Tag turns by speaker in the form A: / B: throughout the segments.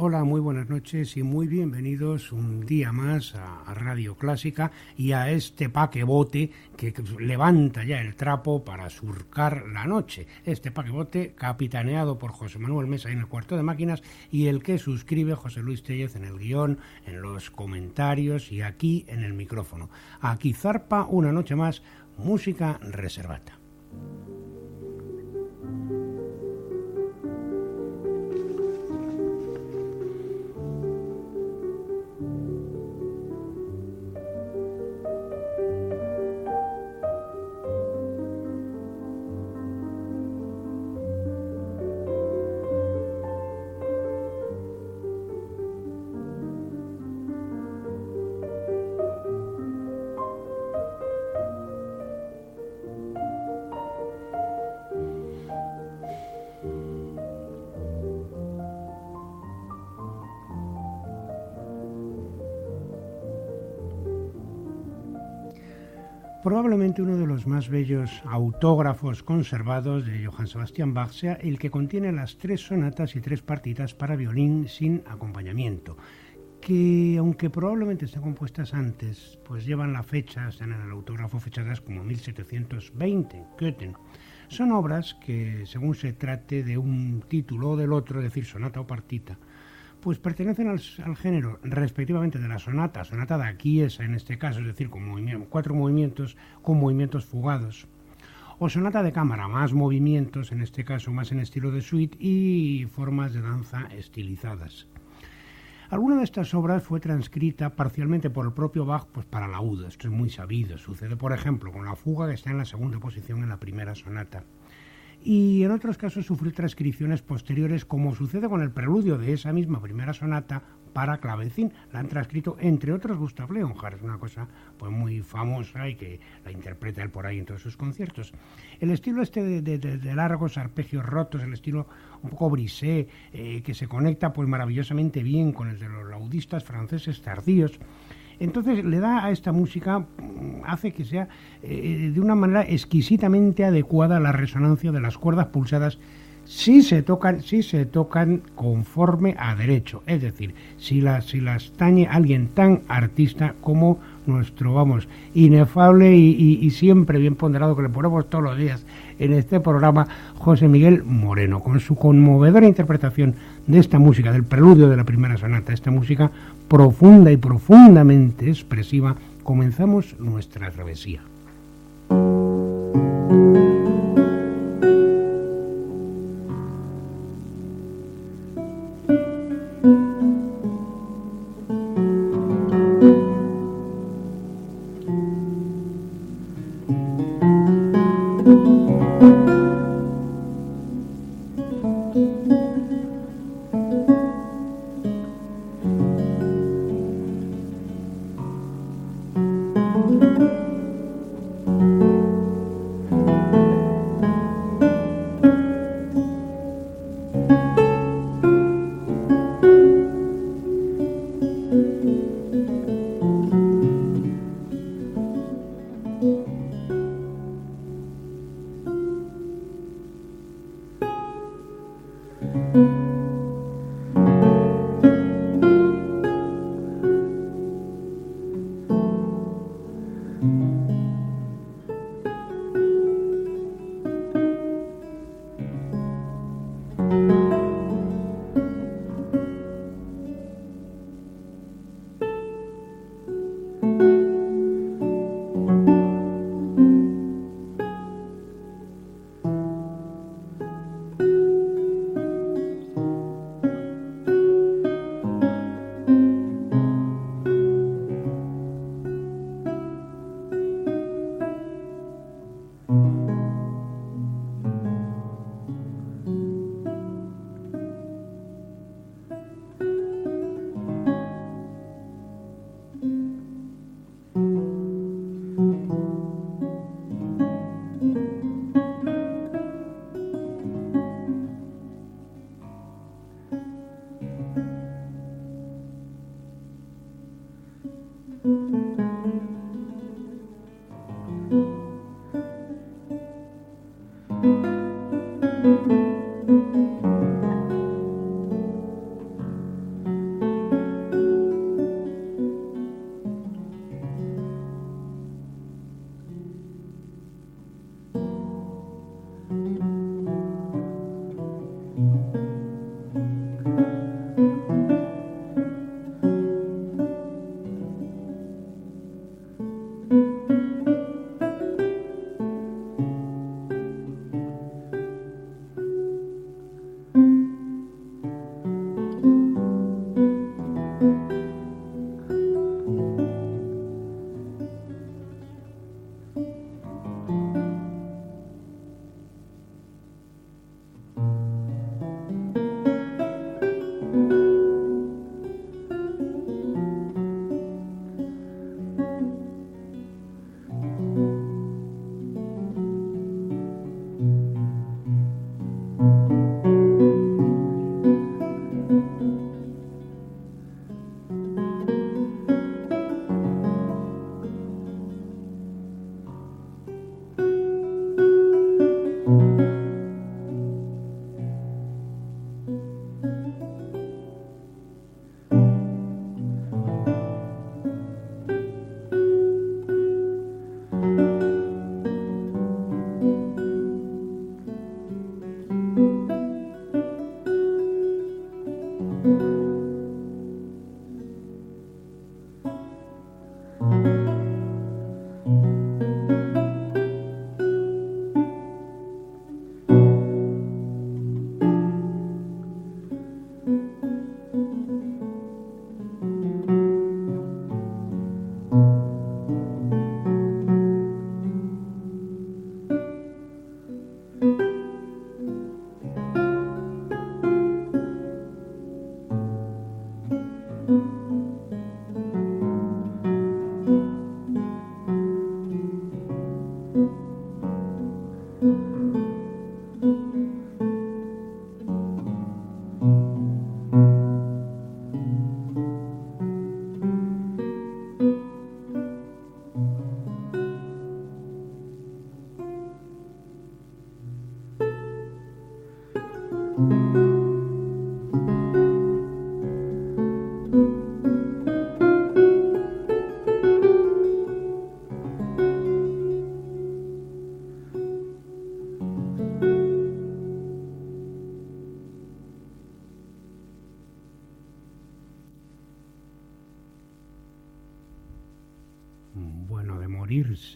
A: Hola, muy buenas noches y muy bienvenidos un día más a Radio Clásica y a este paquebote que levanta ya el trapo para surcar la noche. Este paquebote capitaneado por José Manuel Mesa en el cuarto de máquinas y el que suscribe José Luis Tellez en el guión, en los comentarios y aquí en el micrófono. Aquí zarpa una noche más música reservata. Probablemente uno de los más bellos autógrafos conservados de Johann Sebastian Bach sea el que contiene las 3 sonatas y 3 partitas para violín sin acompañamiento, que aunque probablemente estén compuestas antes, pues llevan la fecha, están en el autógrafo fechadas como 1720, Köthen. Son obras que, según se trate de un título o del otro, es decir, sonata o partita, pues pertenecen al género respectivamente de la sonata da chiesa en este caso, es decir, con 4 movimientos con movimientos fugados, o sonata de cámara, más movimientos, en este caso más en estilo de suite y formas de danza estilizadas. Alguna de estas obras fue transcrita parcialmente por el propio Bach pues para laúd, esto es muy sabido, sucede por ejemplo con la fuga que está en la segunda posición en la primera sonata. Y en otros casos sufrió transcripciones posteriores, como sucede con el preludio de esa misma primera sonata para clavecín. La han transcrito, entre otros, Gustav Leonhardt, es una cosa pues muy famosa y que la interpreta él por ahí en todos sus conciertos. El estilo este de largos arpegios rotos, el estilo un poco brisé, que se conecta pues maravillosamente bien con el de los laudistas franceses tardíos. Entonces le da a esta música, hace que sea de una manera exquisitamente adecuada a la resonancia de las cuerdas pulsadas si se tocan conforme a derecho, es decir, si las tañe alguien tan artista como nuestro, inefable y siempre bien ponderado, que le ponemos todos los días en este programa, José Miguel Moreno, con su conmovedora interpretación de esta música, del preludio de la primera sonata, esta música profunda y profundamente expresiva. Comenzamos nuestra travesía.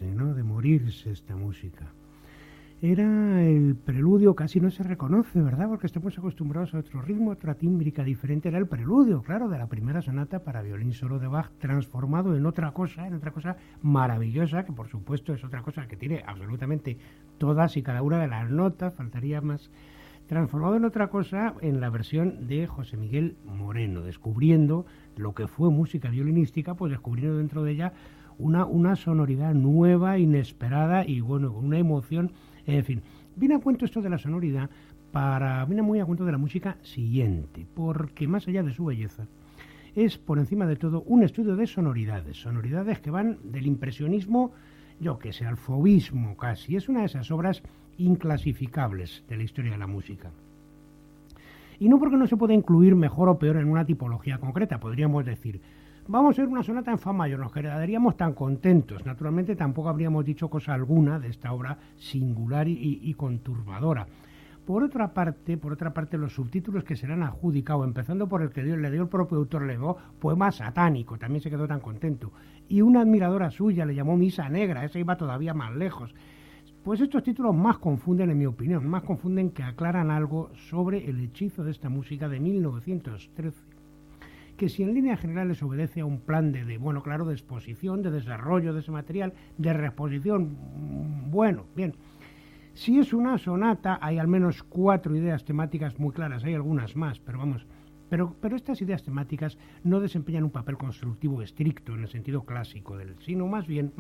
A: ¿no? De morirse esta música. Era el preludio, casi no se reconoce, ¿verdad? Porque estamos acostumbrados a otro ritmo, otra tímbrica diferente. Era el preludio, claro, de la primera sonata para violín solo de Bach, transformado en otra cosa maravillosa, que por supuesto es otra cosa que tiene absolutamente todas y cada una de las notas, faltaría más, transformado en otra cosa en la versión de José Miguel Moreno, descubriendo lo que fue música violinística, pues descubriendo dentro de ella una sonoridad nueva, inesperada y bueno, con una emoción, en fin. Viene a cuento esto de la sonoridad, viene muy a cuento de la música siguiente, porque más allá de su belleza, es por encima de todo un estudio de sonoridades que van del impresionismo, yo que sé, al fauvismo casi. Es una de esas obras inclasificables de la historia de la música. Y no porque no se pueda incluir mejor o peor en una tipología concreta, podríamos decir, vamos a ver una sonata en fa mayor, nos quedaríamos tan contentos. Naturalmente tampoco habríamos dicho cosa alguna de esta obra singular y conturbadora. Por otra parte, los subtítulos que se le han adjudicado, empezando por el que le dio el propio autor, le dio Poema Satánico, también se quedó tan contento. Y una admiradora suya le llamó Misa Negra, esa iba todavía más lejos. Pues estos títulos más confunden, en mi opinión, más confunden que aclaran algo sobre el hechizo de esta música de 1913. Que si en líneas generales obedece a un plan de exposición, de desarrollo de ese material, de reexposición, bueno, bien. Si es una sonata, hay al menos 4 ideas temáticas muy claras, hay algunas más, pero vamos, pero estas ideas temáticas no desempeñan un papel constructivo estricto en el sentido clásico sino más bien,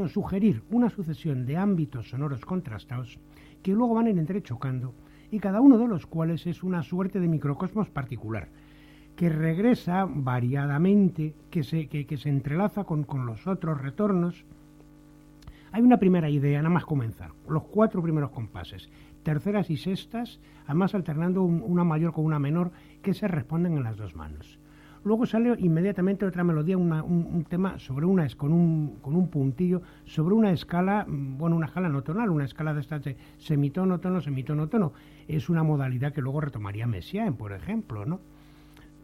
A: sugerir una sucesión de ámbitos sonoros contrastados que luego van a ir entrechocando y cada uno de los cuales es una suerte de microcosmos particular, que regresa variadamente, que se entrelaza con los otros retornos. Hay una primera idea, nada más comenzar, los 4 primeros compases, terceras y sextas, además alternando una mayor con una menor, que se responden en las 2 manos. Luego sale inmediatamente otra melodía, un tema sobre con un puntillo, sobre una escala, una escala no tonal, una escala de estas de semitono, tono, semitono, tono. Es una modalidad que luego retomaría Messiaen, por ejemplo, ¿no?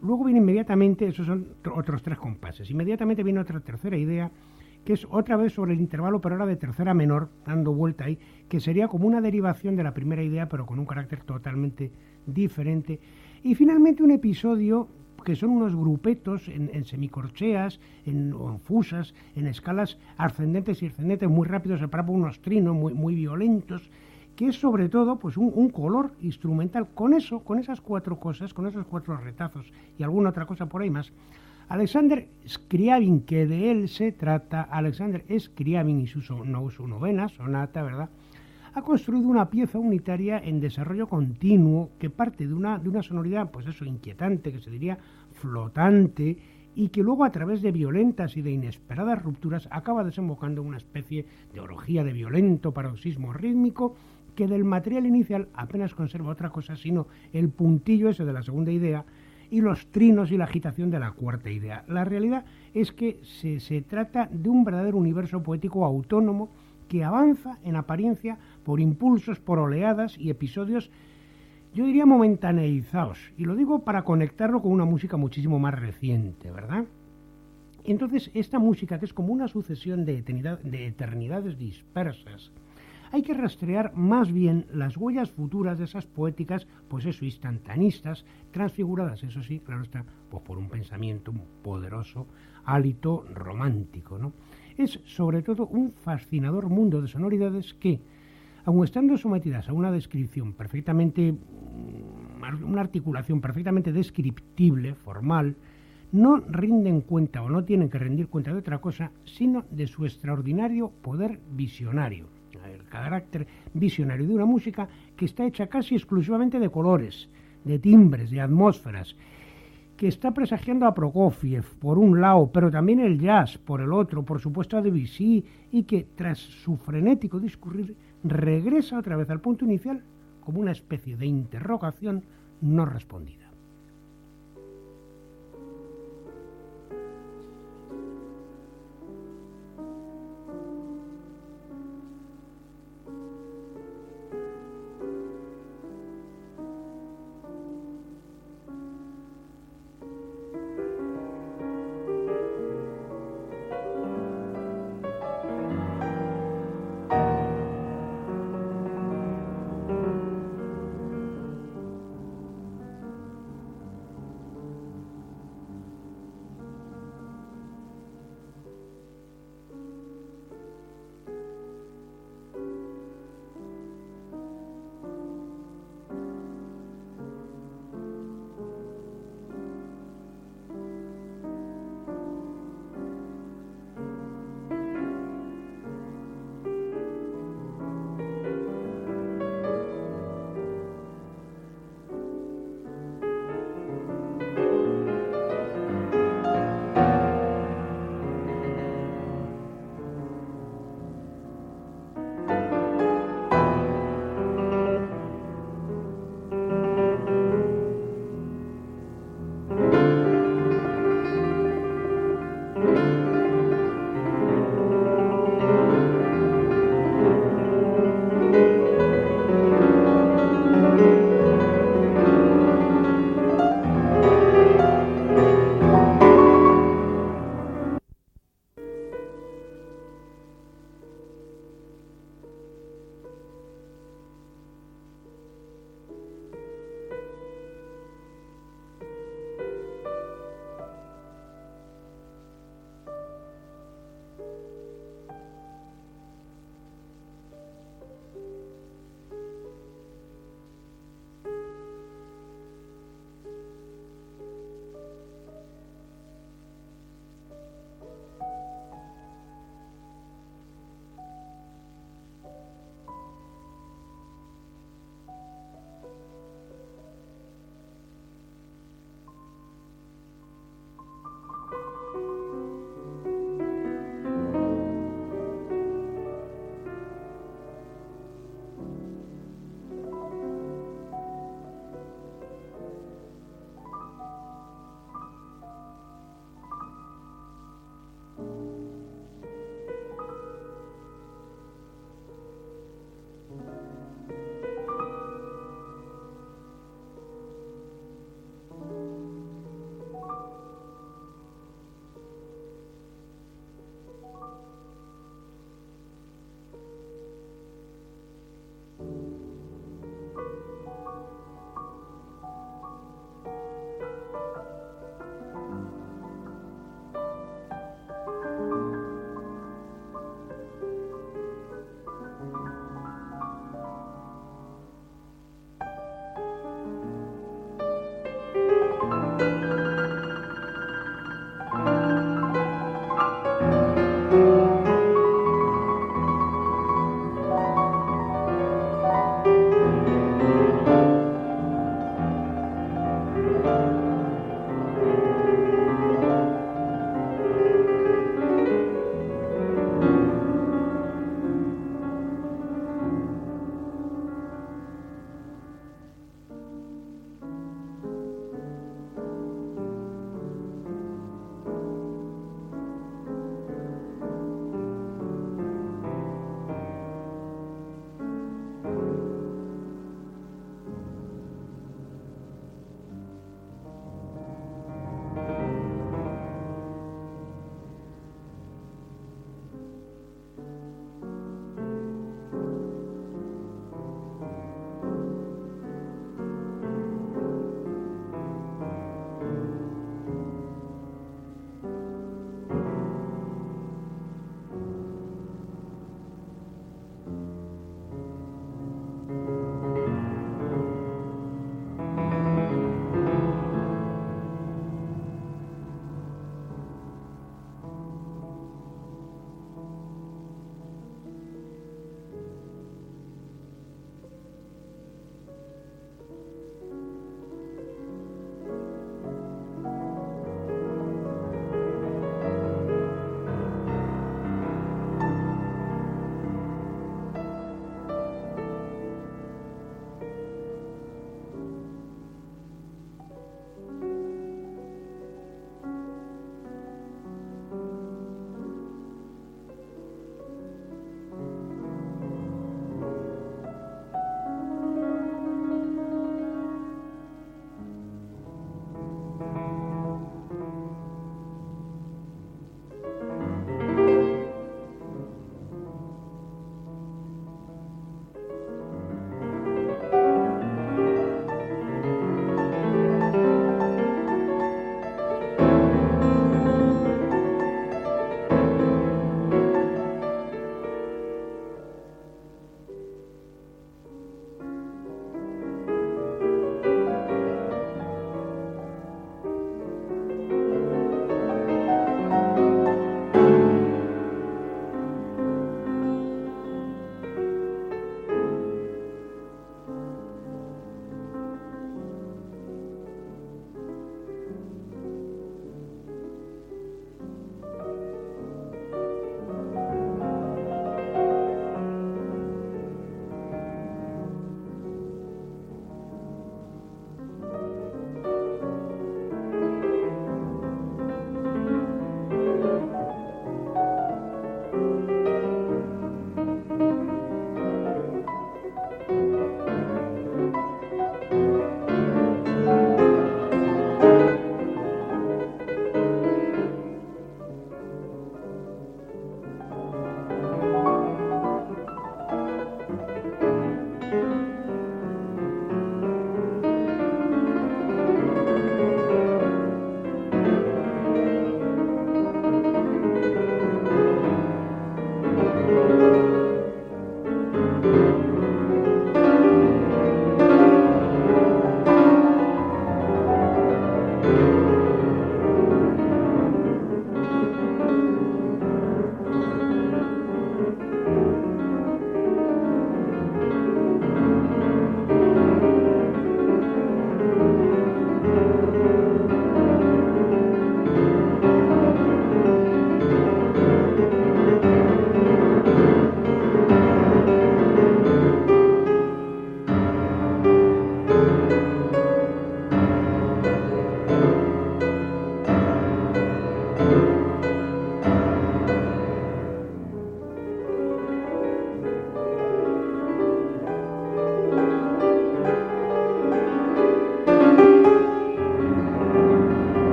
A: Luego viene inmediatamente, esos son otros 3 compases, inmediatamente viene otra tercera idea, que es otra vez sobre el intervalo, pero ahora de tercera menor, dando vuelta ahí, que sería como una derivación de la primera idea, pero con un carácter totalmente diferente. Y finalmente un episodio, que son unos grupetos en semicorcheas, o en fusas, en escalas ascendentes y descendentes muy rápidos, separados por unos trinos muy violentos, que es sobre todo pues un color instrumental. Con esas 4 cosas, con esos 4 retazos y alguna otra cosa por ahí más, Alexander Scriabin, que de él se trata, Alexander Scriabin y su novena sonata, ¿verdad?, ha construido una pieza unitaria en desarrollo continuo que parte de una sonoridad, pues eso, inquietante, que se diría flotante, y que luego a través de violentas y de inesperadas rupturas acaba desembocando en una especie de orgía de violento paroxismo rítmico que del material inicial apenas conserva otra cosa sino el puntillo ese de la segunda idea y los trinos y la agitación de la cuarta idea. La realidad es que se trata de un verdadero universo poético autónomo que avanza en apariencia por impulsos, por oleadas y episodios, yo diría momentaneizados, y lo digo para conectarlo con una música muchísimo más reciente, ¿verdad? Entonces, esta música, que es como una sucesión de eternidades dispersas, hay que rastrear más bien las huellas futuras de esas poéticas, pues eso, instantanistas, transfiguradas, eso sí, claro está, pues por un pensamiento poderoso, hálito romántico, ¿no? Es sobre todo un fascinador mundo de sonoridades que, aun estando sometidas a una descripción perfectamente, una articulación perfectamente descriptible, formal, no rinden cuenta o no tienen que rendir cuenta de otra cosa, sino de su extraordinario poder visionario. el carácter visionario de una música que está hecha casi exclusivamente de colores, de timbres, de atmósferas, que está presagiando a Prokofiev por un lado, pero también el jazz por el otro, por supuesto a Debussy, y que tras su frenético discurrir regresa otra vez al punto inicial como una especie de interrogación no respondida.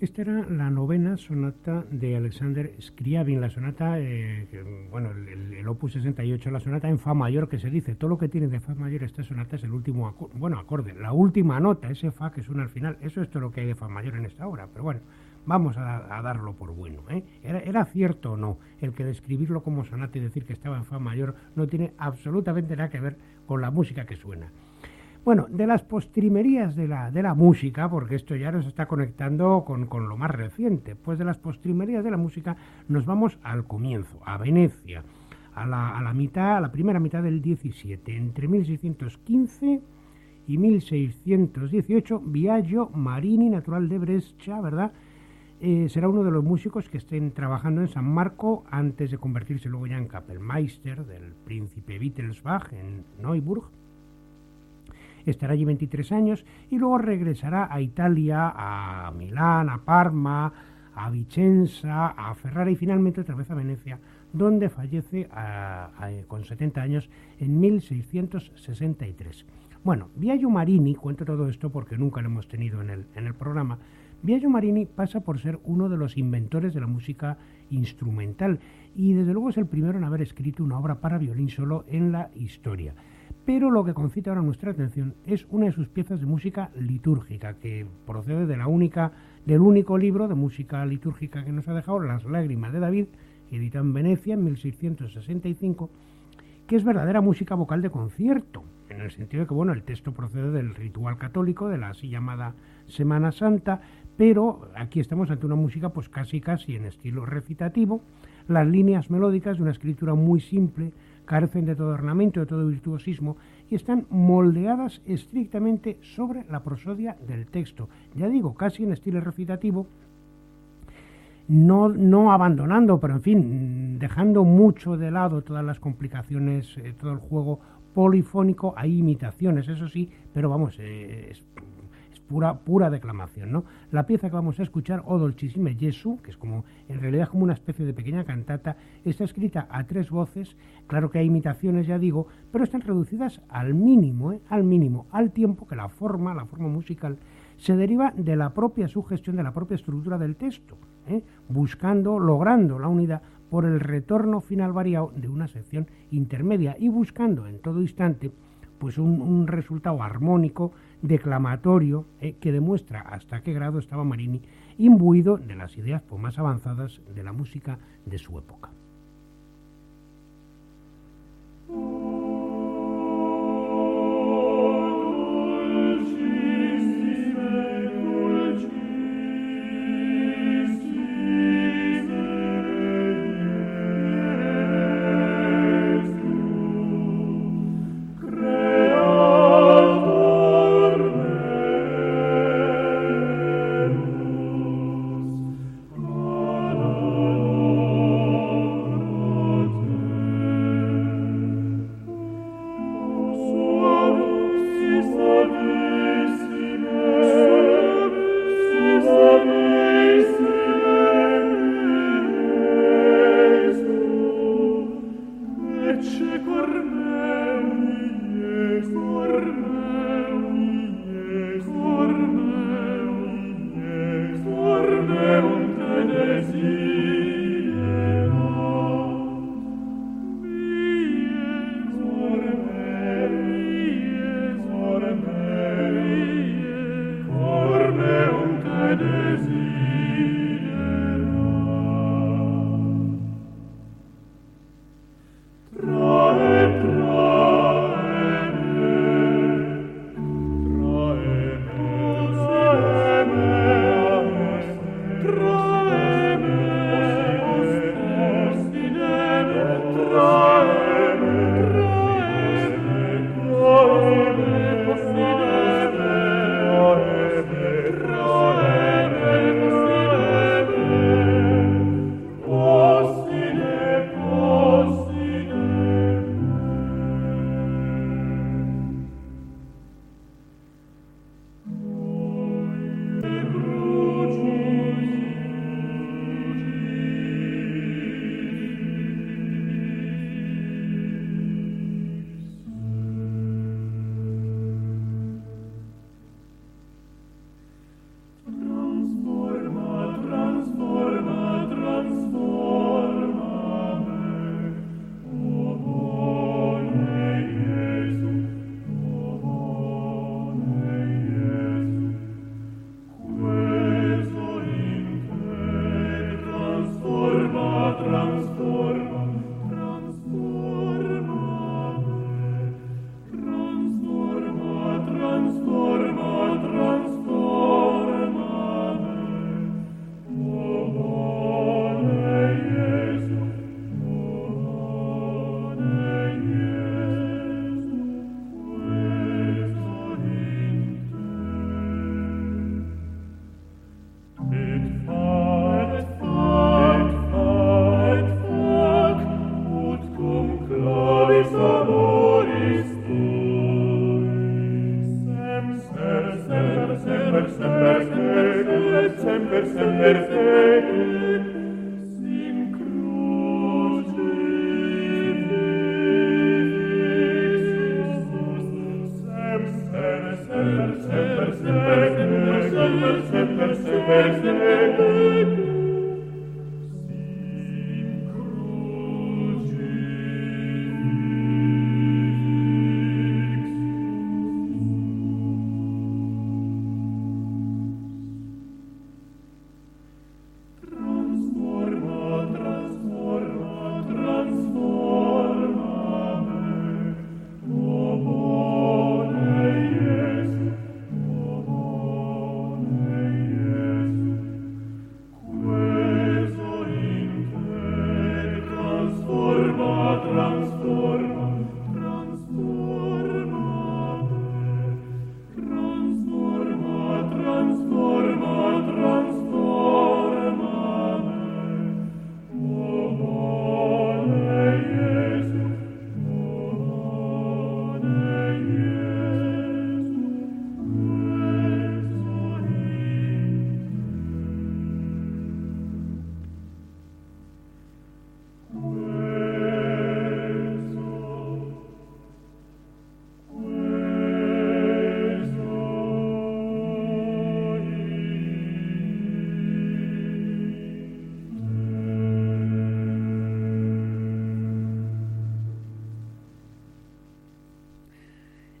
A: Esta era la novena sonata de Alexander Scriabin, la sonata, el opus 68, la sonata en fa mayor, que se dice, todo lo que tiene de fa mayor esta sonata es el último acorde, la última nota, ese fa que suena al final, eso es todo lo que hay de fa mayor en esta obra, pero bueno, vamos a darlo por bueno, ¿eh? ¿Era cierto o no? El que describirlo como sonata y decir que estaba en fa mayor no tiene absolutamente nada que ver con la música que suena. Bueno, de las postrimerías de la música, porque esto ya nos está conectando con lo más reciente, pues de las postrimerías de la música nos vamos al comienzo, a Venecia, a la primera mitad del 17, entre 1615 y 1618, Biagio Marini, natural de Brescia, ¿verdad? Será uno de los músicos que estén trabajando en San Marco antes de convertirse luego ya en Kapellmeister del príncipe Wittelsbach en Neuburg. Estará allí 23 años y luego regresará a Italia, a Milán, a Parma, a Vicenza, a Ferrara y finalmente otra vez a Venecia, donde fallece con 70 años en 1663. Bueno, Biagio Marini, cuento todo esto porque nunca lo hemos tenido en el programa. Biagio Marini pasa por ser uno de los inventores de la música instrumental y desde luego es el primero en haber escrito una obra para violín solo en la historia. Pero lo que concita ahora nuestra atención es una de sus piezas de música litúrgica, que procede del único libro de música litúrgica que nos ha dejado, Las lágrimas de David, editado en Venecia en 1665, que es verdadera música vocal de concierto, en el sentido de que el texto procede del ritual católico, de la así llamada Semana Santa, pero aquí estamos ante una música pues casi en estilo recitativo. Las líneas melódicas de una escritura muy simple carecen de todo ornamento, de todo virtuosismo y están moldeadas estrictamente sobre la prosodia del texto. Ya digo, casi en estilo recitativo, no abandonando, pero en fin, dejando mucho de lado todas las complicaciones, todo el juego polifónico. Hay imitaciones, eso sí, pero vamos, es pura declamación, ¿no? La pieza que vamos a escuchar, O Dolcissime Gesù, que es en realidad como una especie de pequeña cantata, está escrita a 3 voces, claro que hay imitaciones, ya digo, pero están reducidas al mínimo, al tiempo que la forma musical se deriva de la propia sugestión, de la propia estructura del texto, logrando la unidad por el retorno final variado de una sección intermedia y buscando en todo instante pues un resultado armónico, declamatorio, que demuestra hasta qué grado estaba Marini imbuido de las ideas más avanzadas de la música de su época.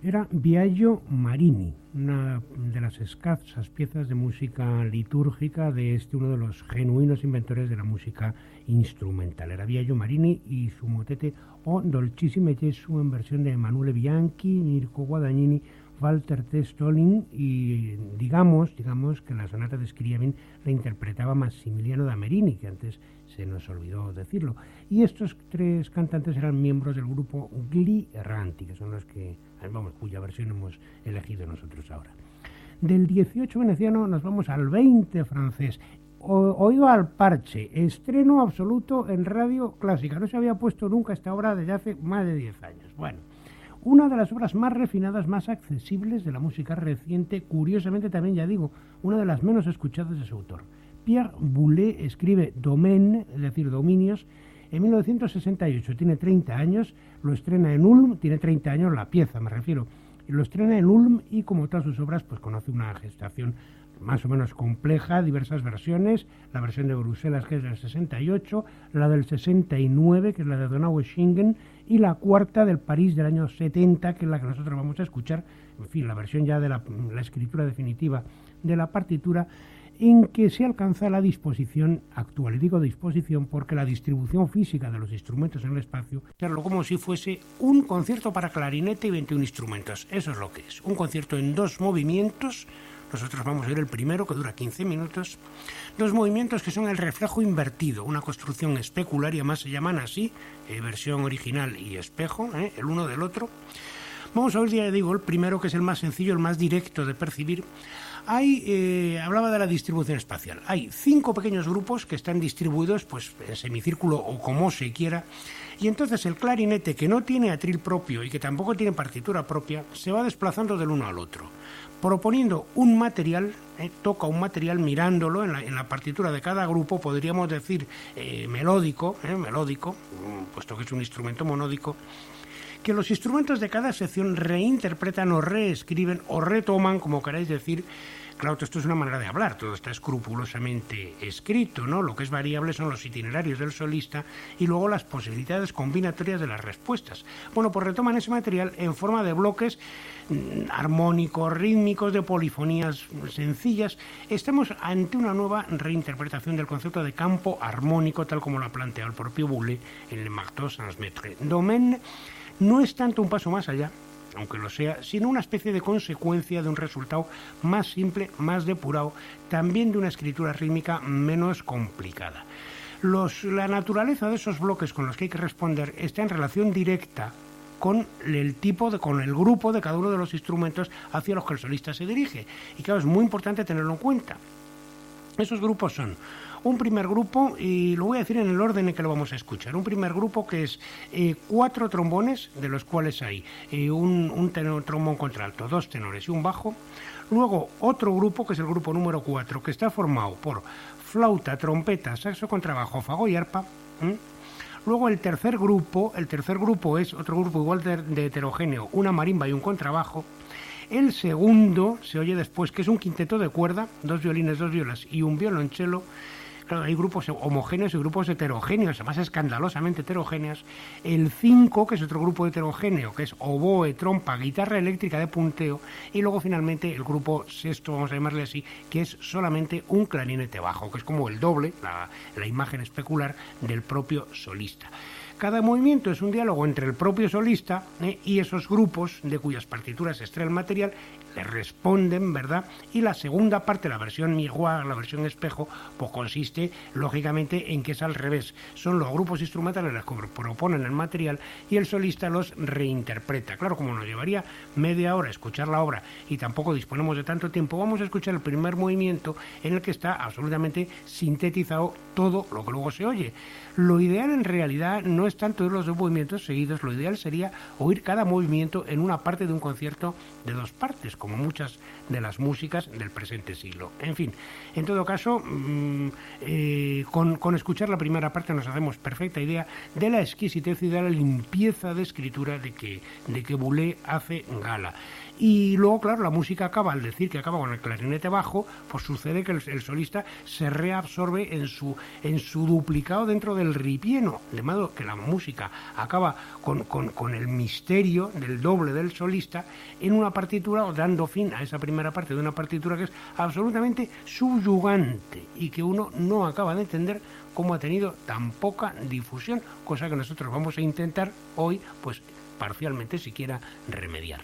A: Era Viaggio Marini, una de las escasas piezas de música litúrgica de uno de los genuinos inventores de la música instrumental. Era Viaggio Marini y su motete O Dolcissime Gesù en versión de Emanuele Bianchi, Mirko Guadagnini, Walter T. Stolling y digamos que la sonata de Scriabin la interpretaba Massimiliano da Merini, que antes se nos olvidó decirlo. Y estos tres cantantes eran miembros del grupo Gli Erranti, que son los que, cuya versión hemos elegido nosotros ahora. Del 18 veneciano nos vamos al 20 francés. Oído al parche, estreno absoluto en Radio Clásica. No se había puesto nunca esta obra desde hace más de 10 años. Bueno, una de las obras más refinadas, más accesibles de la música reciente, curiosamente también, ya digo, una de las menos escuchadas de su autor. Pierre Boulez escribe Domaine, es decir, Dominios, en 1968, tiene 30 años, lo estrena en Ulm, tiene 30 años la pieza, me refiero, lo estrena en Ulm y como todas sus obras, pues conoce una gestación más o menos compleja, diversas versiones, la versión de Bruselas, que es del 68, la del 69, que es la de Donaueschingen, y la cuarta del París del año 70, que es la que nosotros vamos a escuchar, en fin, la versión ya de la escritura definitiva de la partitura, en que se alcanza la disposición actual. Y digo disposición porque la distribución física de los instrumentos en el espacio, hacerlo como si fuese un concierto para clarinete y 21 instrumentos. Eso es lo que es. Un concierto en 2 movimientos. Nosotros vamos a ver el primero, que dura 15 minutos. 2 movimientos que son el reflejo invertido, una construcción especular, y además se llaman así, versión original y espejo, el uno del otro. Vamos a ver, ya digo, el primero, que es el más sencillo, el más directo de percibir. Hablaba de la distribución espacial. Hay 5 pequeños grupos que están distribuidos pues en semicírculo o como se quiera, y entonces el clarinete, que no tiene atril propio y que tampoco tiene partitura propia, se va desplazando del uno al otro, proponiendo un material, toca un material mirándolo en la partitura de cada grupo, podríamos decir melódico, puesto que es un instrumento monódico, que los instrumentos de cada sección reinterpretan o reescriben o retoman, como queráis decir. Claro, esto es una manera de hablar, todo está escrupulosamente escrito, ¿no? Lo que es variable son los itinerarios del solista y luego las posibilidades combinatorias de las respuestas. Bueno, pues retoman ese material en forma de bloques armónicos, rítmicos, de polifonías sencillas. Estamos ante una nueva reinterpretación del concepto de campo armónico, tal como lo ha planteado el propio Boulez en Le Marteau sans Maître. Domaine no es tanto un paso más allá, aunque lo sea, sino una especie de consecuencia de un resultado más simple, más depurado, también de una escritura rítmica menos complicada. La naturaleza de esos bloques con los que hay que responder está en relación directa con con el grupo de cada uno de los instrumentos hacia los que el solista se dirige. Y claro, es muy importante tenerlo en cuenta. Esos grupos son un primer grupo, y lo voy a decir en el orden en que lo vamos a escuchar. Un primer grupo que es 4 trombones, de los cuales hay un trombón contralto, 2 tenores y un bajo. Luego otro grupo, que es el grupo número 4, que está formado por flauta, trompeta, saxo contrabajo, fagot y arpa. Luego el tercer grupo es otro grupo igual de heterogéneo, una marimba y un contrabajo. El segundo se oye después, que es un quinteto de cuerda, 2 violines, 2 violas y un violonchelo. Claro, hay grupos homogéneos y grupos heterogéneos, además escandalosamente heterogéneos. El 5, que es otro grupo heterogéneo, que es oboe, trompa, guitarra eléctrica de punteo. Y luego finalmente el grupo sexto, vamos a llamarle así, que es solamente un clarinete bajo, que es como el doble, la imagen especular del propio solista. Cada movimiento es un diálogo entre el propio solista y esos grupos de cuyas partituras se extrae el material, le responden, ¿verdad? Y la segunda parte, la versión miroir, la versión espejo, pues consiste, lógicamente, en que es al revés. Son los grupos instrumentales los que proponen el material y el solista los reinterpreta. Claro, como nos llevaría media hora escuchar la obra y tampoco disponemos de tanto tiempo, vamos a escuchar el primer movimiento en el que está absolutamente sintetizado todo lo que luego se oye. Lo ideal en realidad no es tanto oír los 2 movimientos seguidos, lo ideal sería oír cada movimiento en una parte de un concierto de 2 partes, como muchas de las músicas del presente siglo. En fin, en todo caso, con escuchar la primera parte nos hacemos perfecta idea de la exquisitez y de la limpieza de escritura de que Boulez hace gala. Y luego, claro, la música acaba, al decir que acaba con el clarinete bajo, pues sucede que el solista se reabsorbe en su duplicado dentro del ripieno, de modo que la música acaba con el misterio del doble del solista en una partitura, dando fin a esa primera parte de una partitura que es absolutamente subyugante y que uno no acaba de entender cómo ha tenido tan poca difusión, cosa que nosotros vamos a intentar hoy, pues parcialmente siquiera remediar.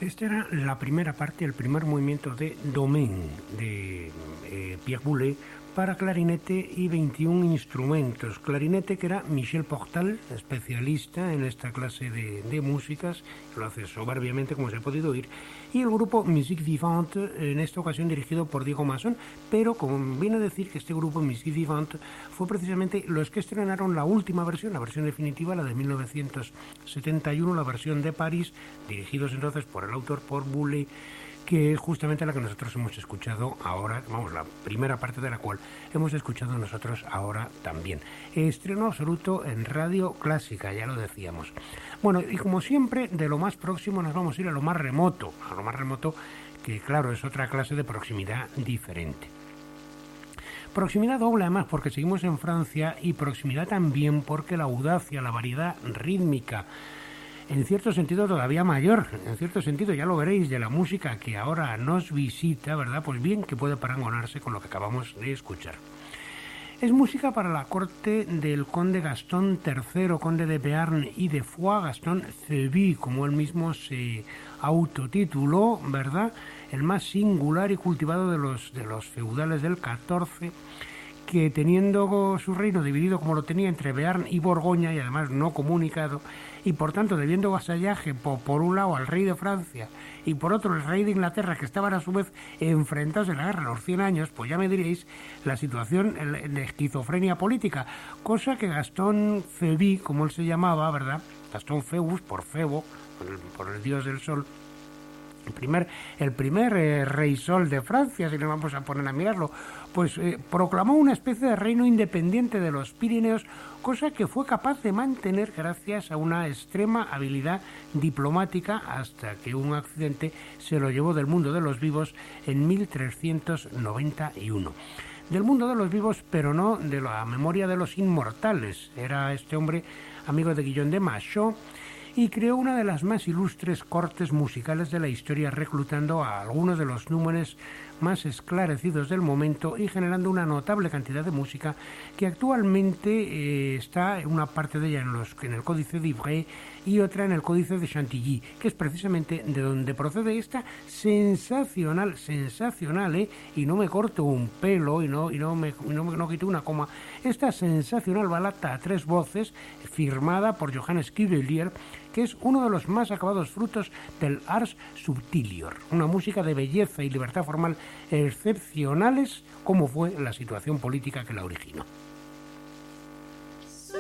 A: Esta era la primera parte, el primer movimiento de Domaine de Pierre Boulez para clarinete y 21 instrumentos. Clarinete que era Michel Portal, especialista en esta clase de músicas, lo hace soberbiamente como se ha podido oír, y el grupo Musique Vivante, en esta ocasión dirigido por Diego Masson, pero conviene decir que este grupo Musique Vivante fue precisamente los que estrenaron la última versión, la versión definitiva, la de 1971, la versión de París, dirigidos entonces por el autor, por Boulez, que es justamente la que nosotros hemos escuchado ahora, vamos, la primera parte de la cual hemos escuchado nosotros ahora también. Estreno absoluto en Radio Clásica, ya lo decíamos. Bueno, y como siempre, de lo más próximo nos vamos a ir a lo más remoto, que claro, es otra clase de proximidad diferente. Proximidad doble además porque seguimos en Francia y proximidad también porque la audacia, la variedad rítmica, en cierto sentido todavía mayor, en cierto sentido ya lo veréis, de la música que ahora nos visita, ¿verdad? Pues bien que puede parangonarse con lo que acabamos de escuchar. Es música para la corte del conde Gastón III, conde de Bearn y de Foix, Gastón Phébus, como él mismo se autotituló, ¿verdad? El más singular y cultivado de los feudales del XIV, que teniendo su reino dividido como lo tenía entre Bearn y Borgoña y además no comunicado, y por tanto debiendo vasallaje por un lado al rey de Francia y por otro el rey de Inglaterra, que estaban a su vez enfrentados en la guerra a los 100 años, pues ya me diréis la situación de esquizofrenia política, cosa que Gastón Phébus, como él se llamaba, ¿verdad? Gastón Phébus, por Febo, por el dios del sol, el primer rey sol de Francia, si nos vamos a poner a mirarlo, pues proclamó una especie de reino independiente de los Pirineos, cosa que fue capaz de mantener gracias a una extrema habilidad diplomática hasta que un accidente se lo llevó del mundo de los vivos en 1391. Del mundo de los vivos, pero no de la memoria de los inmortales. Era este hombre amigo de Guillaume de Machaut, y creó una de las más ilustres cortes musicales de la historia, reclutando a algunos de los númenes más esclarecidos del momento y generando una notable cantidad de música que actualmente está una parte de ella en el Códice d'Ivry y otra en el Códice de Chantilly, que es precisamente de donde procede esta sensacional, y no me corto un pelo y no quito una coma, esta sensacional balada a tres voces firmada por Johannes Cuvelier, que es uno de los más acabados frutos del ars subtilior, una música de belleza y libertad formal excepcionales, como fue la situación política que la originó.
B: See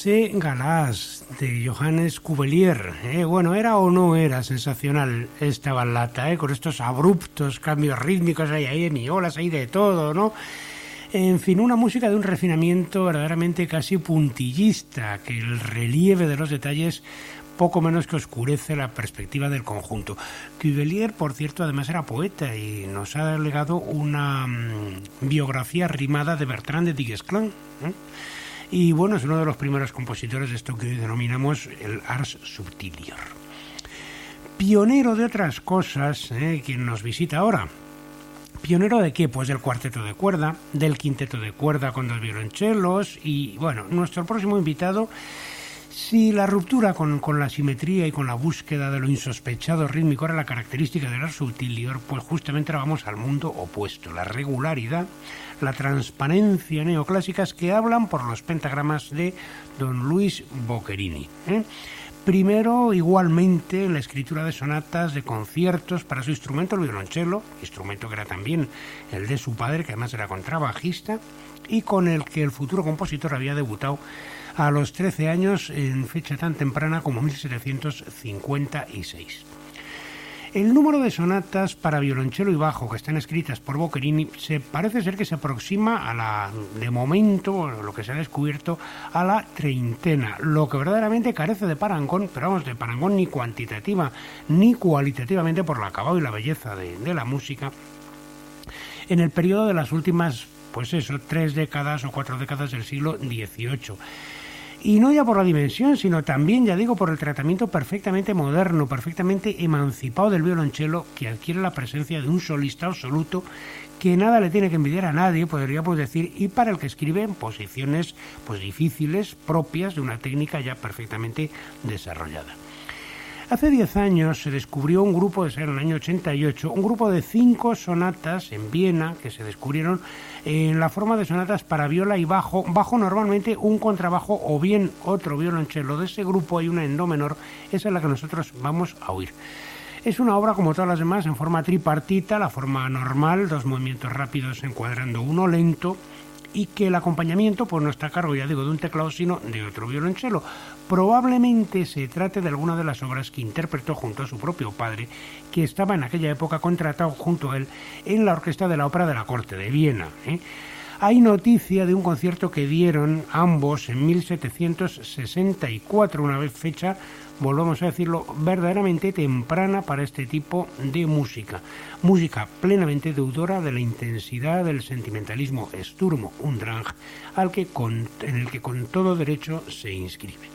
A: C'est Galàs, de Johannes Cuvelier. Bueno, era o no era sensacional esta balada, con estos abruptos cambios rítmicos, ahí de miolas, ahí de todo, ¿no? En fin, una música de un refinamiento verdaderamente casi puntillista, que el relieve de los detalles poco menos que oscurece la perspectiva del conjunto. Cuvelier, por cierto, además era poeta y nos ha legado una biografía rimada de Bertrand de Digesclin, y bueno, es uno de los primeros compositores de esto que hoy denominamos el Ars Subtilior. Pionero de otras cosas, quien nos visita ahora. ¿Pionero de qué? Pues del cuarteto de cuerda, del quinteto de cuerda con dos violonchelos y, bueno, nuestro próximo invitado, si la ruptura con la simetría y con la búsqueda de lo insospechado rítmico era la característica del Ars Subtilior, pues justamente ahora vamos al mundo opuesto, la regularidad, la transparencia neoclásicas que hablan por los pentagramas de don Luis Boccherini. Primero, igualmente, la escritura de sonatas, de conciertos para su instrumento, el violonchelo, instrumento que era también el de su padre, que además era contrabajista, y con el que el futuro compositor había debutado a los 13 años en fecha tan temprana como 1756. El número de sonatas para violonchelo y bajo que están escritas por Boccherini parece ser que se aproxima de momento, lo que se ha descubierto, a la treintena, lo que verdaderamente carece de parangón, pero vamos, de parangón ni cuantitativa ni cualitativamente por el acabado y la belleza de la música, en el periodo de las últimas pues eso, 3 décadas o 4 décadas del siglo XVIII. Y no ya por la dimensión, sino también, ya digo, por el tratamiento perfectamente moderno, perfectamente emancipado del violonchelo, que adquiere la presencia de un solista absoluto que nada le tiene que envidiar a nadie, podríamos decir, y para el que escribe en posiciones pues difíciles, propias de una técnica ya perfectamente desarrollada. Hace 10 años se descubrió un grupo, en el año 88, un grupo de 5 sonatas en Viena que se descubrieron en la forma de sonatas para viola y bajo normalmente un contrabajo o bien otro violonchelo. De ese grupo hay una en do menor, esa es la que nosotros vamos a oír. Es una obra como todas las demás en forma tripartita, la forma normal, 2 movimientos rápidos encuadrando uno lento, y que el acompañamiento pues no está a cargo, ya digo, de un teclado, sino de otro violonchelo. Probablemente se trate de alguna de las obras que interpretó junto a su propio padre, que estaba en aquella época contratado junto a él en la orquesta de la Ópera de la Corte de Viena. Hay noticia de un concierto que dieron ambos en 1764, una vez fecha, volvamos a decirlo, verdaderamente temprana para este tipo de música. Música plenamente deudora de la intensidad del sentimentalismo Sturm und Drang, en el que con todo derecho se inscribe.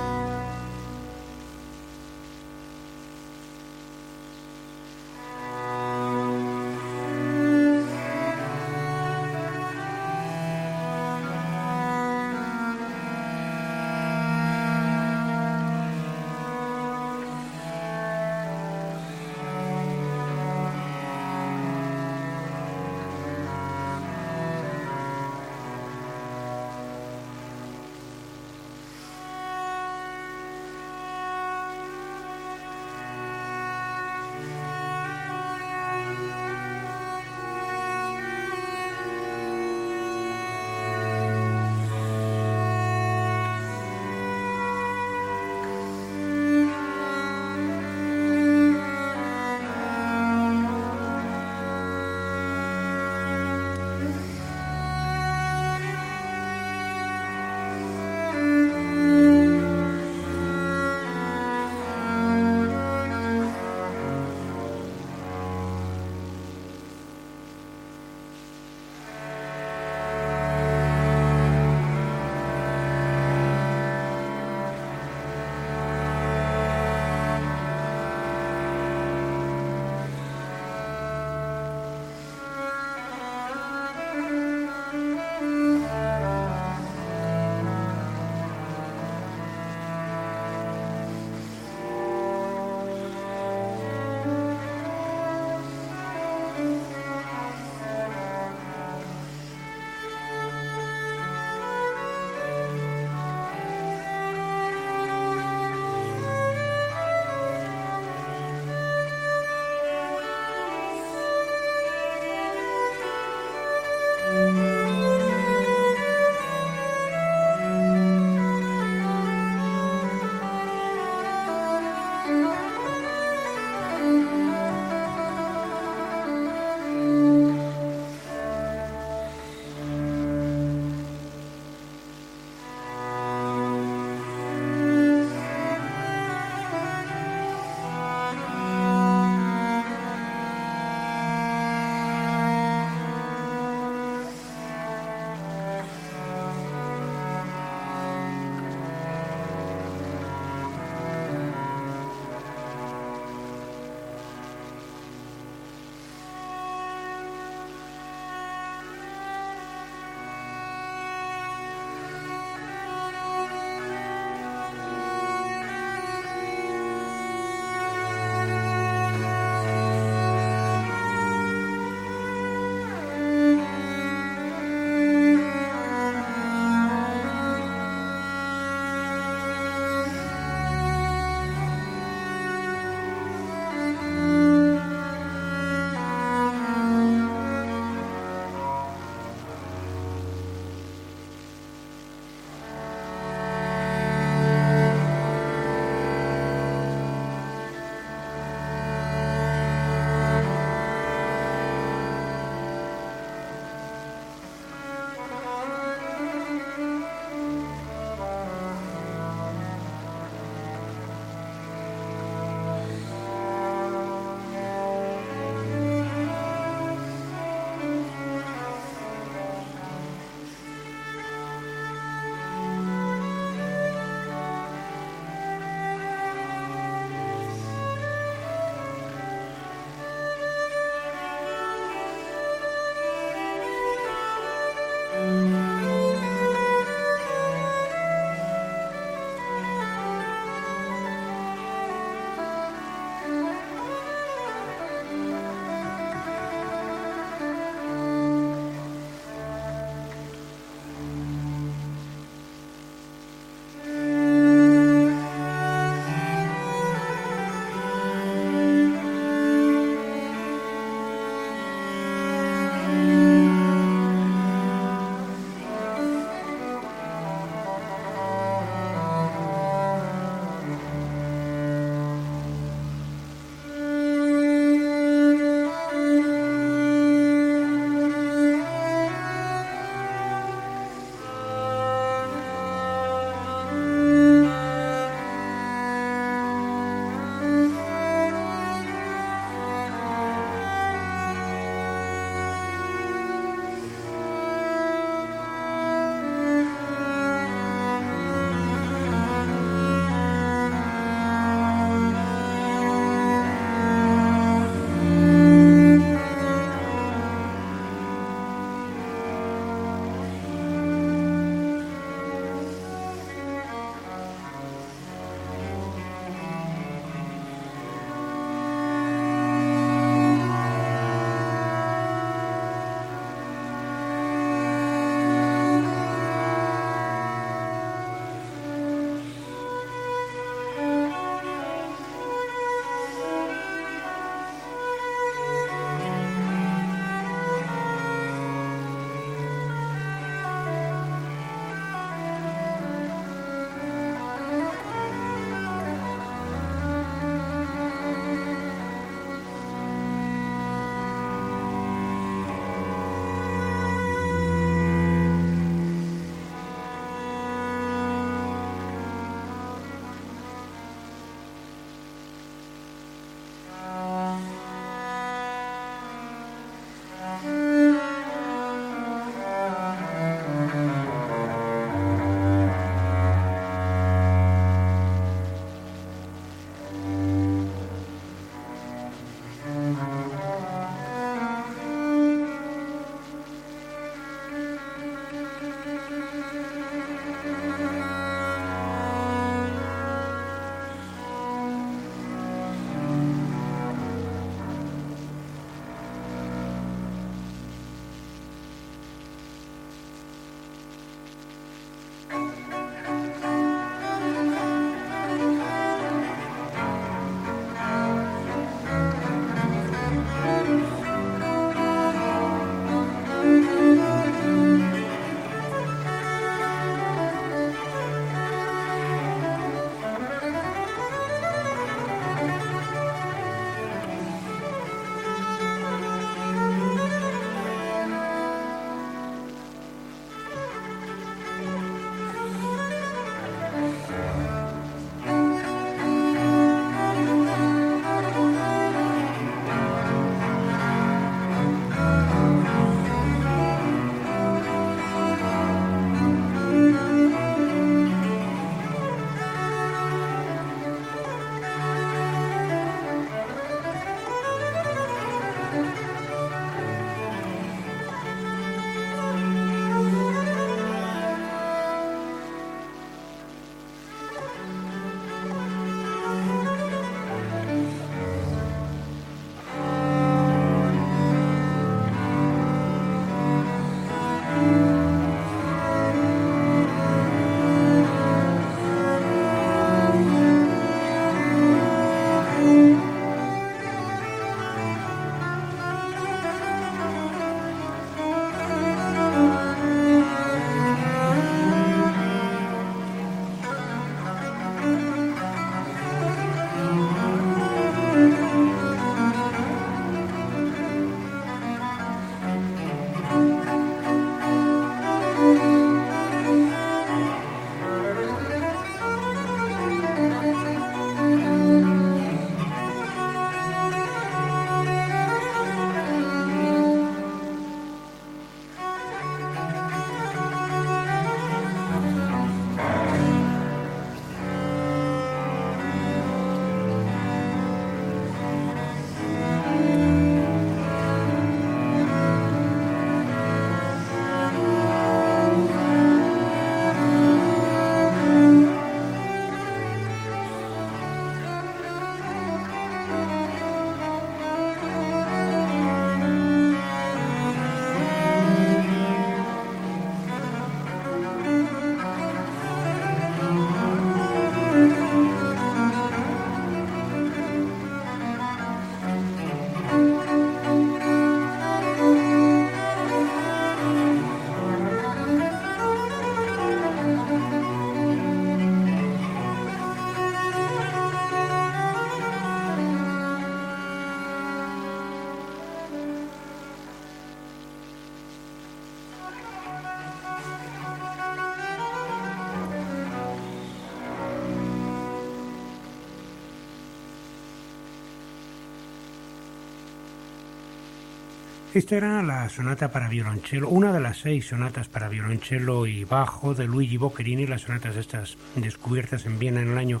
A: Esta era la sonata para violonchelo, una de las 6 sonatas para violonchelo y bajo de Luigi Boccherini, las sonatas estas descubiertas en Viena en el año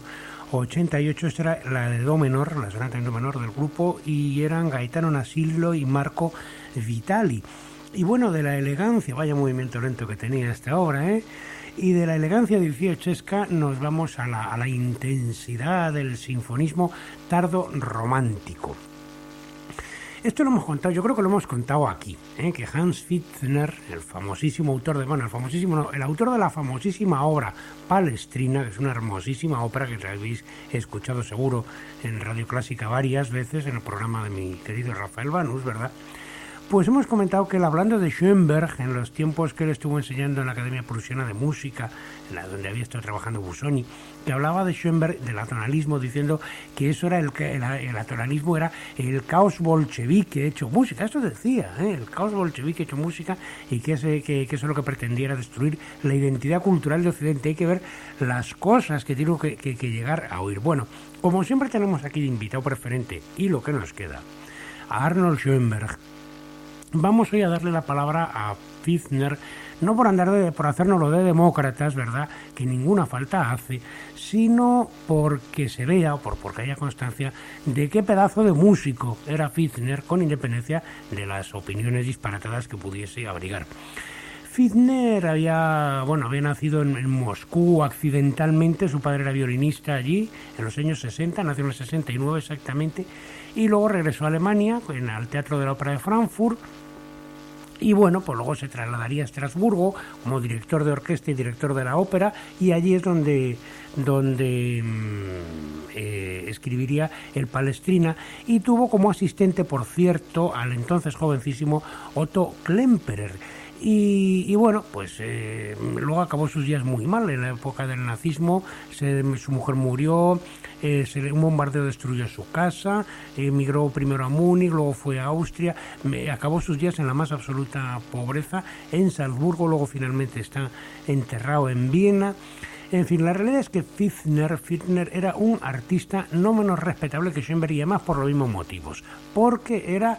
A: 88. Esta era la de do menor, la sonata en do menor del grupo, y eran Gaetano Nasillo y Marco Vitali. Y bueno, de la elegancia, vaya movimiento lento que tenía esta obra, ¿eh? Y de la elegancia dieciochesca nos vamos a la intensidad del sinfonismo tardo romántico. Esto lo hemos contado, yo creo que lo hemos contado aquí, que Hans Pfitzner, el famosísimo autor el autor de la famosísima obra Palestrina, que es una hermosísima ópera que habéis escuchado seguro en Radio Clásica varias veces en el programa de mi querido Rafael Banús, ¿verdad? Pues hemos comentado que él, hablando de Schoenberg, en los tiempos que él estuvo enseñando en la Academia Prusiana de Música, donde había estado trabajando Busoni, que hablaba de Schoenberg, del atonalismo, diciendo que eso era el atonalismo era el caos bolchevique hecho música. Eso decía, el caos bolchevique hecho música, y que eso es lo que pretendiera destruir la identidad cultural de Occidente. Hay que ver las cosas que tiene que llegar a oír. Bueno, como siempre tenemos aquí de invitado preferente, y lo que nos queda, a Arnold Schoenberg. Vamos hoy a darle la palabra a Pfitzner, no por hacernoslo de demócratas, ¿verdad?, que ninguna falta hace, sino porque se vea, porque haya constancia de qué pedazo de músico era Pfitzner, con independencia de las opiniones disparatadas que pudiese abrigar. Pfitzner había nacido en Moscú accidentalmente. Su padre era violinista allí en los años 60, nació en el 69 exactamente, y luego regresó a Alemania, al Teatro de la Ópera de Frankfurt, y bueno, pues luego se trasladaría a Estrasburgo como director de orquesta y director de la ópera, y allí es donde escribiría el Palestrina, y tuvo como asistente, por cierto, al entonces jovencísimo Otto Klemperer. Y bueno, pues luego acabó sus días muy mal. En la época del nazismo su mujer murió, un bombardeo destruyó su casa, emigró primero a Múnich, luego fue a Austria, acabó sus días en la más absoluta pobreza en Salzburgo, luego finalmente está enterrado en Viena. En fin, la realidad es que Pfitzner era un artista no menos respetable que Schoenberg, y además por los mismos motivos, porque era,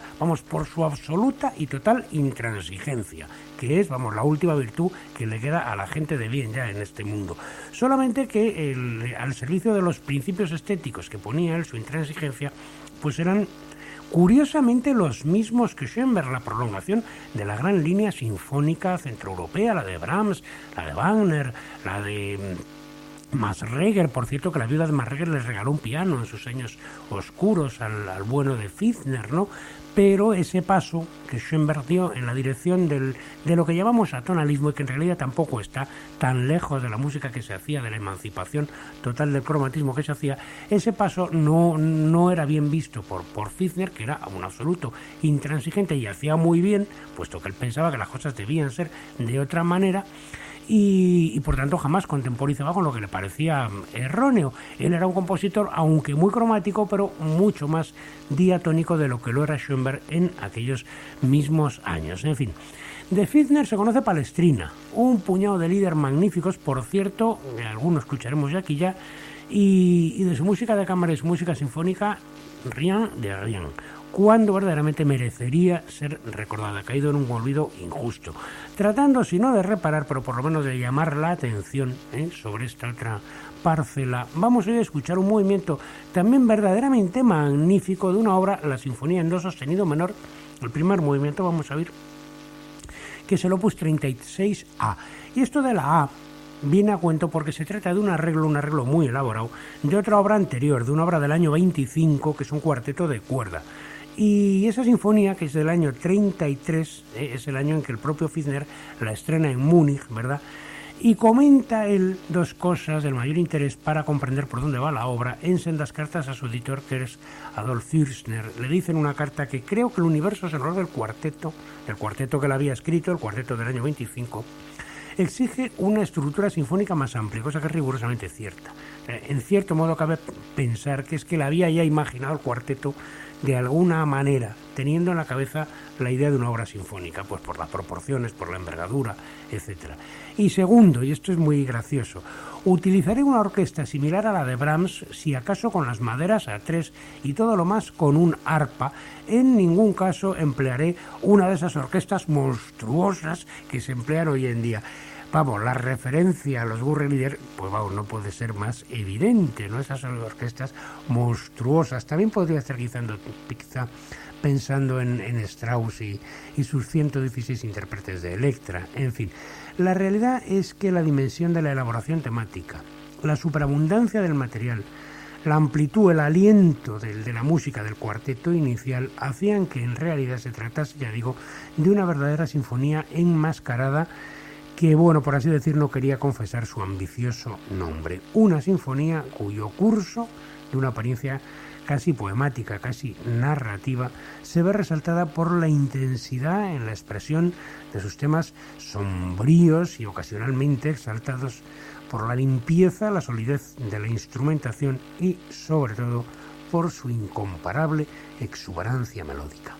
A: por su absoluta y total intransigencia, que es, la última virtud que le queda a la gente de bien ya en este mundo. Solamente que al servicio de los principios estéticos que ponía él, su intransigencia, pues eran curiosamente los mismos que Schoenberg, la prolongación de la gran línea sinfónica centroeuropea, la de Brahms, la de Wagner, la de Masreger. Por cierto, que la viuda de Masreger les regaló un piano en sus años oscuros al bueno de Pfitzner, ¿no? Pero ese paso que Schoenberg dio en la dirección de lo que llamamos atonalismo, y que en realidad tampoco está tan lejos de la música que se hacía, de la emancipación total del cromatismo que se hacía, ese paso no era bien visto por Pfitzner, que era un absoluto intransigente, y hacía muy bien, puesto que él pensaba que las cosas debían ser de otra manera, y por tanto jamás contemporizaba con lo que le parecía erróneo. Él era un compositor, aunque muy cromático, pero mucho más diatónico de lo que lo era Schoenberg en aquellos mismos años. En fin, de Pfitzner se conoce Palestrina, un puñado de líderes magníficos, por cierto, algunos escucharemos ya aquí ya, y de su música de cámara y su música sinfónica, rien de rien, cuando verdaderamente merecería ser recordada, caído en un olvido injusto, tratando, si no de reparar, pero por lo menos de llamar la atención sobre esta otra parcela. Vamos a escuchar un movimiento también verdaderamente magnífico de una obra, la Sinfonía en Do sostenido menor. El primer movimiento, vamos a ver, que es el opus 36A. Y esto de la A viene a cuento porque se trata de un arreglo muy elaborado de otra obra anterior, de una obra del año 25, que es un cuarteto de cuerda. Y esa sinfonía, que es del año 33, es el año en que el propio Pfitzner la estrena en Múnich, ¿verdad? Y comenta él dos cosas del mayor interés para comprender por dónde va la obra en sendas cartas a su editor, que es Adolf Fürstner. Le dice en una carta que creo que el universo sonoro del cuarteto que él había escrito, el cuarteto del año 25, exige una estructura sinfónica más amplia, cosa que es rigurosamente cierta. En cierto modo cabe pensar que es que él había ya imaginado el cuarteto de alguna manera, teniendo en la cabeza la idea de una obra sinfónica, pues por las proporciones, por la envergadura, etcétera. Y segundo, y esto es muy gracioso, utilizaré una orquesta similar a la de Brahms, si acaso con las maderas a tres y todo lo más con un arpa. En ningún caso emplearé una de esas orquestas monstruosas que se emplean hoy en día. Vamos, la referencia a los Gurrelieder, pues vamos, no puede ser más evidente, ¿no? Esas son orquestas monstruosas. También podría estar quizá pensando en Strauss y sus 116 intérpretes de Electra. En fin, la realidad es que la dimensión de la elaboración temática, la superabundancia del material, la amplitud, el aliento de la música del cuarteto inicial hacían que en realidad se tratase, ya digo, de una verdadera sinfonía enmascarada que, bueno, por así decir, no quería confesar su ambicioso nombre. Una sinfonía cuyo curso, de una apariencia casi poemática, casi narrativa, se ve resaltada por la intensidad en la expresión de sus temas sombríos y ocasionalmente exaltados, por la limpieza, la solidez de la instrumentación y, sobre todo, por su incomparable exuberancia melódica.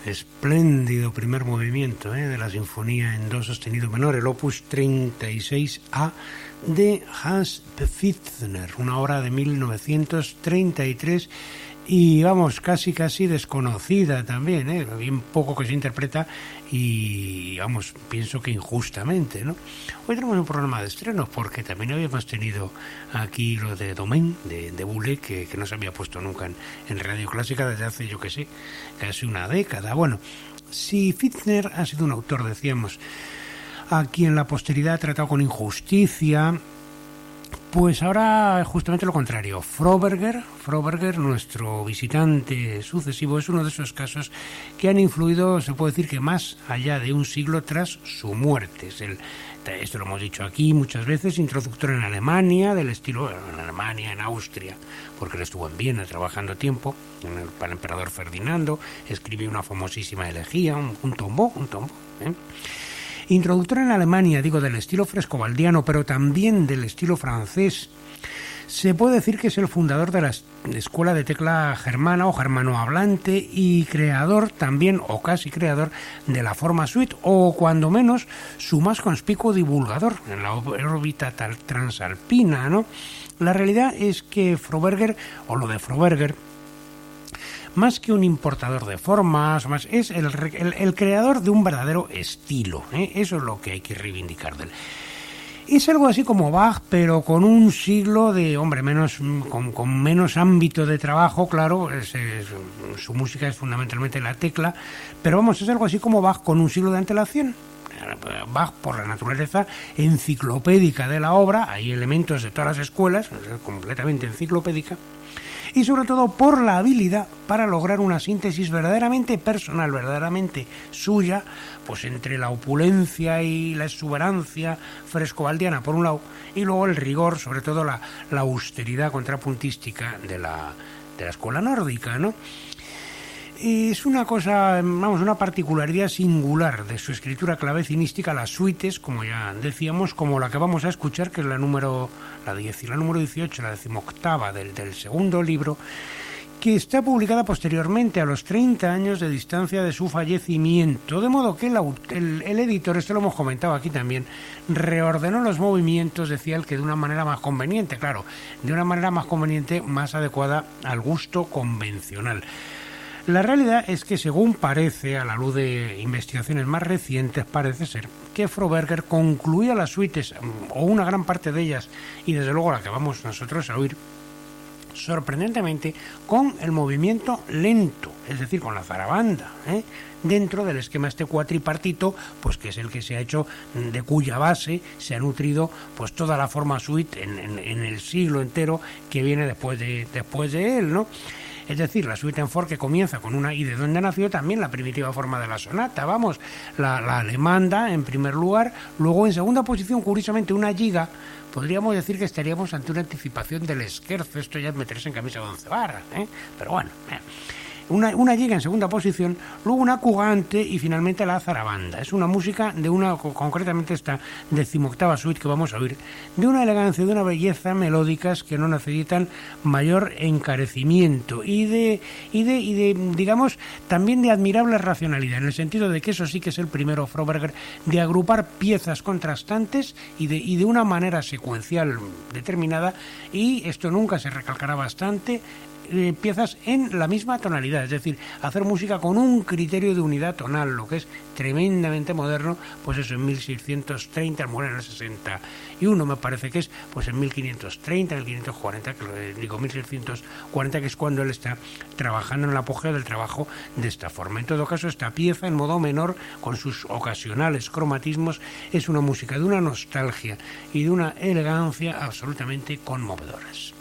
A: espléndido primer movimiento de la Sinfonía en Do sostenido menor, el Opus 36A de Hans Pfitzner, una obra de 1933 y vamos, casi desconocida también, bien poco que se interpreta y vamos, pienso que injustamente, ¿no? Hoy tenemos un programa de estrenos porque también habíamos tenido aquí lo de Domain, de Boulez, que no se había puesto nunca en Radio Clásica desde hace, yo que sé, casi una década. Bueno, si Pfitzner ha sido un autor, decíamos, a quien la posteridad ha tratado con injusticia, pues ahora justamente lo contrario. Froberger, nuestro visitante sucesivo, es uno de esos casos que han influido, se puede decir que más allá de un siglo tras su muerte. Esto lo hemos dicho aquí muchas veces, introductor en Alemania, del estilo en Alemania, en Austria, porque él estuvo en Viena trabajando tiempo, para el emperador Ferdinando, escribió una famosísima elegía, un tombo, Introductor en Alemania, digo, del estilo frescobaldiano, pero también del estilo francés. Se puede decir que es el fundador de la escuela de tecla germana o germanohablante y creador también, o casi creador, de la forma suite, o cuando menos su más conspicuo divulgador en la órbita transalpina, ¿no? La realidad es que Froberger, o lo de Froberger, más que un importador de formas, es el creador de un verdadero estilo. Eso es lo que hay que reivindicar de él. Es algo así como Bach, pero con un siglo de, con menos ámbito de trabajo, claro, su música es fundamentalmente la tecla, pero vamos, es algo así como Bach con un siglo de antelación. Bach, por la naturaleza enciclopédica de la obra, hay elementos de todas las escuelas, completamente enciclopédica, y sobre todo por la habilidad para lograr una síntesis verdaderamente personal, verdaderamente suya, pues entre la opulencia y la exuberancia frescobaldiana por un lado, y luego el rigor, sobre todo la austeridad contrapuntística de la escuela nórdica, ¿no? Es una cosa, una particularidad singular de su escritura clavecinística, las suites, como ya decíamos, como la que vamos a escuchar, que es la número 18, la 18ª del segundo libro, que está publicada posteriormente a los 30 años de distancia de su fallecimiento, de modo que el editor, esto lo hemos comentado aquí también, reordenó los movimientos, decía él, que de una manera más conveniente, más adecuada al gusto convencional. La realidad es que, según parece, a la luz de investigaciones más recientes, parece ser que Froberger concluía las suites, o una gran parte de ellas, y desde luego la que vamos nosotros a oír, sorprendentemente, con el movimiento lento, es decir, con la zarabanda, dentro del esquema cuatripartito, pues que es el que se ha hecho, de cuya base se ha nutrido pues toda la forma suite en el siglo entero que viene después de él, ¿no? Es decir, la suite en for, que comienza con una, y de donde nació también la primitiva forma de la sonata, la alemanda en primer lugar, luego en segunda posición, curiosamente, una giga. Podríamos decir que estaríamos ante una anticipación del scherzo, esto ya es meterse en camisa de 11 varas, pero bueno, una giga en segunda posición, luego una cugante y finalmente la zarabanda. Es una música de concretamente esta 18ª suite que vamos a oír, de una elegancia y de una belleza melódicas que no necesitan mayor encarecimiento y de digamos, también de admirable racionalidad, en el sentido de que eso sí que es el primero, Froberger, de agrupar piezas contrastantes y de una manera secuencial determinada, y esto nunca se recalcará bastante, piezas en la misma tonalidad, es decir, hacer música con un criterio de unidad tonal, lo que es tremendamente moderno, pues eso en 1630, al morir en el 61, me parece que es, pues en 1530, 1540, 1640, que es cuando él está trabajando en el apogeo del trabajo de esta forma. En todo caso, esta pieza en modo menor, con sus ocasionales cromatismos, es una música de una nostalgia y de una elegancia absolutamente conmovedoras.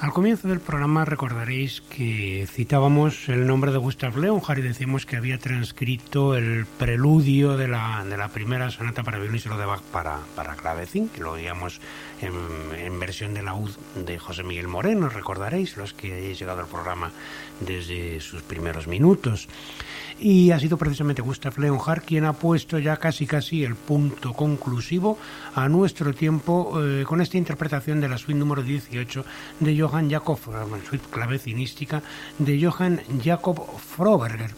A: Al comienzo del programa recordaréis que citábamos el nombre de Gustav Leonhardt y decíamos que había transcrito el preludio de la primera sonata para violín solo de Bach para clavecín, que lo oíamos en versión de laúd de José Miguel Moreno, recordaréis, los que hayáis llegado al programa desde sus primeros minutos. Y ha sido precisamente Gustav Leonhardt quien ha puesto ya casi el punto conclusivo a nuestro tiempo con esta interpretación de la suite número 18 de Johann Jakob, suite clavecinística de Johann Jakob Froberger.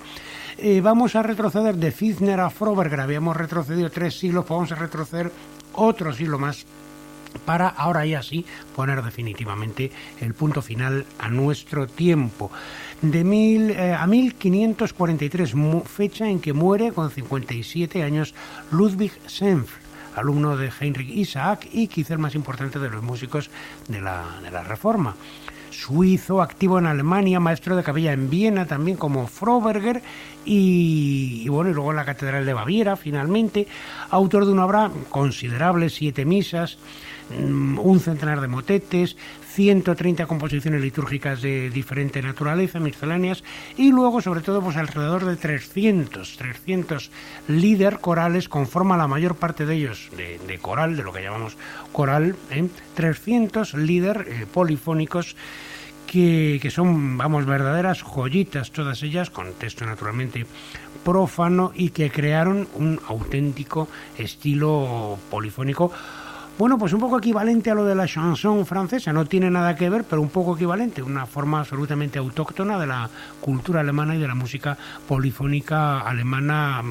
A: Vamos a retroceder de Fichtner a Froberger, habíamos retrocedido 3 siglos, pues vamos a retroceder otro siglo más para ahora ya sí poner definitivamente el punto final a nuestro tiempo. De 1543, fecha en que muere con 57 años Ludwig Senfl, alumno de Heinrich Isaac y quizá el más importante de los músicos de la Reforma. Suizo, activo en Alemania, maestro de capella en Viena también como Froberger y luego en la Catedral de Baviera finalmente, autor de una obra considerable, 7 misas, un centenar de motetes, 130 composiciones litúrgicas de diferente naturaleza, misceláneas, y luego sobre todo pues alrededor de 300 líder corales, conforma la mayor parte de ellos de coral, de lo que llamamos coral, 300 líder polifónicos que son, verdaderas joyitas todas ellas, con texto naturalmente profano y que crearon un auténtico estilo polifónico. Bueno, pues un poco equivalente a lo de la chanson francesa, no tiene nada que ver, pero un poco equivalente, una forma absolutamente autóctona de la cultura alemana y de la música polifónica alemana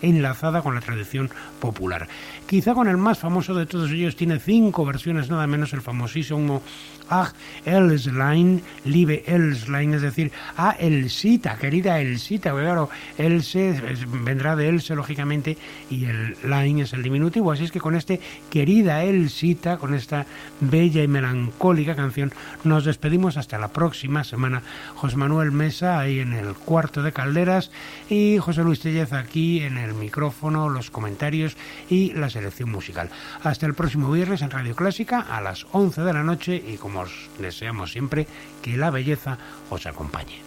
A: enlazada con la tradición popular. Quizá con el más famoso de todos ellos, tiene 5 versiones, nada menos el famosísimo Ach, Elslein, Liebe Elslein, es decir, Elsita, querida Elsita, porque claro, Else vendrá de Else, lógicamente, y el Lein es el diminutivo, así es que con este querida Elsita, con esta bella y melancólica canción, nos despedimos hasta la próxima semana. José Manuel Mesa ahí en el cuarto de Calderas y José Luis Tellez aquí en el micrófono, los comentarios y la selección musical. Hasta el próximo viernes en Radio Clásica a las 11 de la noche y como os deseamos siempre, que la belleza os acompañe.